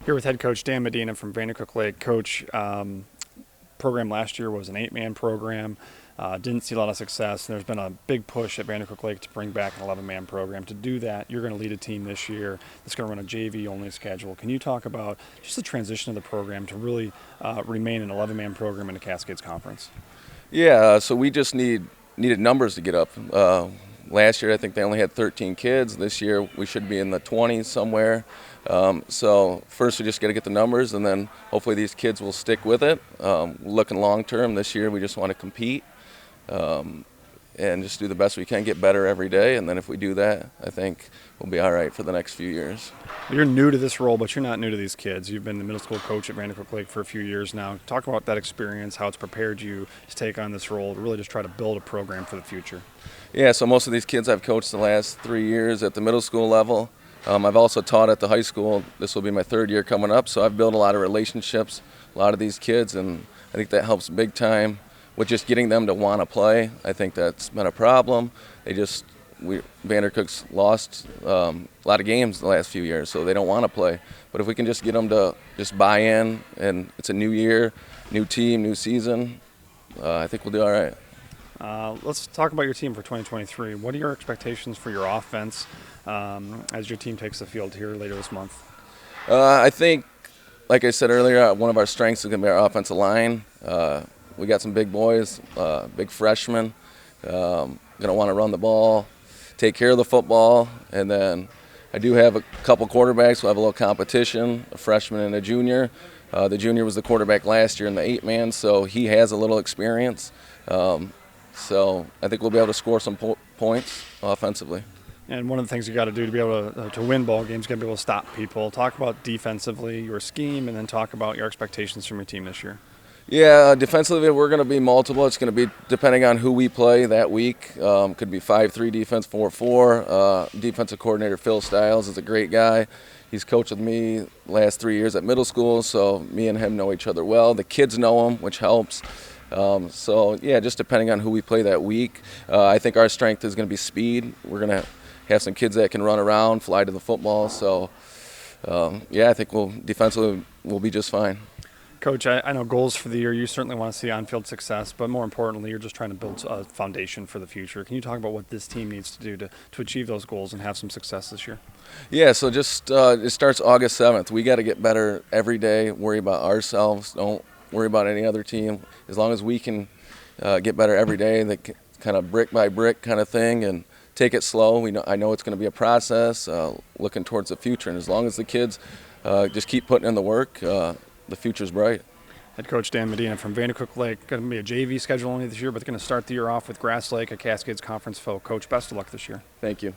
Here with head coach Dan Midena from Vadercook Lake. Coach, program last year was an 8-man program. Didn't see a lot of success. And there's been a big push at Vadercook Lake to bring back an 11-man program. To do that, you're going to lead a team this year that's going to run a JV-only schedule. Can you talk about just the transition of the program to really remain an 11-man program in the Cascades Conference? Yeah, so we just needed numbers to get up. Last year, I think they only had 13 kids. This year, we should be in the 20s somewhere. So first, we just got to get the numbers, and then hopefully these kids will stick with it. Looking long term, this year we just want to compete and just do the best we can, get better every day. And then if we do that, I think we'll be all right for the next few years. You're new to this role, but you're not new to these kids. You've been the middle school coach at Vadercook Lake for a few years now. Talk about that experience, how it's prepared you to take on this role, to really just try to build a program for the future. Yeah, so most of these kids I've coached the last 3 years at the middle school level. I've also taught at the high school. This will be my 3rd year coming up, so I've built a lot of relationships, a lot of these kids, and I think that helps big time with just getting them to want to play. I think that's been a problem. Vandercook's lost a lot of games the last few years, so they don't want to play. But if we can just get them to just buy in, and it's a new year, new team, new season, I think we'll do all right. Let's talk about your team for 2023. What are your expectations for your offense as your team takes the field here later this month? I think, like I said earlier, one of our strengths is going to be our offensive line. We got some big boys, big freshmen, going to want to run the ball, take care of the football, and then I do have a couple quarterbacks. We'll have a little competition, a freshman and a junior. The junior was the quarterback last year in the 8-man, so he has a little experience. So I think we'll be able to score some points offensively. And one of the things you got to do to be able to win ball games, you got to be able to stop people. Talk about defensively, your scheme, and then talk about your expectations from your team this year. Yeah, defensively we're going to be multiple. It's going to be depending on who we play that week. Could be 5-3 defense, 4-4. Defensive coordinator Phil Stiles is a great guy. He's coached with me the last 3 years at middle school, so me and him know each other well. The kids know him, which helps. So, yeah, just depending on who we play that week. I think our strength is going to be speed. We're going to have some kids that can run around, fly to the football. So, yeah, I think defensively we'll be just fine. Coach, I know goals for the year, you certainly want to see on-field success, but more importantly, you're just trying to build a foundation for the future. Can you talk about what this team needs to do to achieve those goals and have some success this year? Yeah, so just it starts August 7th. We got to get better every day, worry about ourselves, don't worry about any other team. As long as we can get better every day, that kind of brick by brick kind of thing, and take it slow. I know it's going to be a process, looking towards the future, and as long as the kids just keep putting in the work, the future's bright. Head coach Dan Midena from Vadercook Lake. Going to be a JV schedule only this year, but going to start the year off with Grass Lake, a Cascades Conference foe. Coach, best of luck this year. Thank you.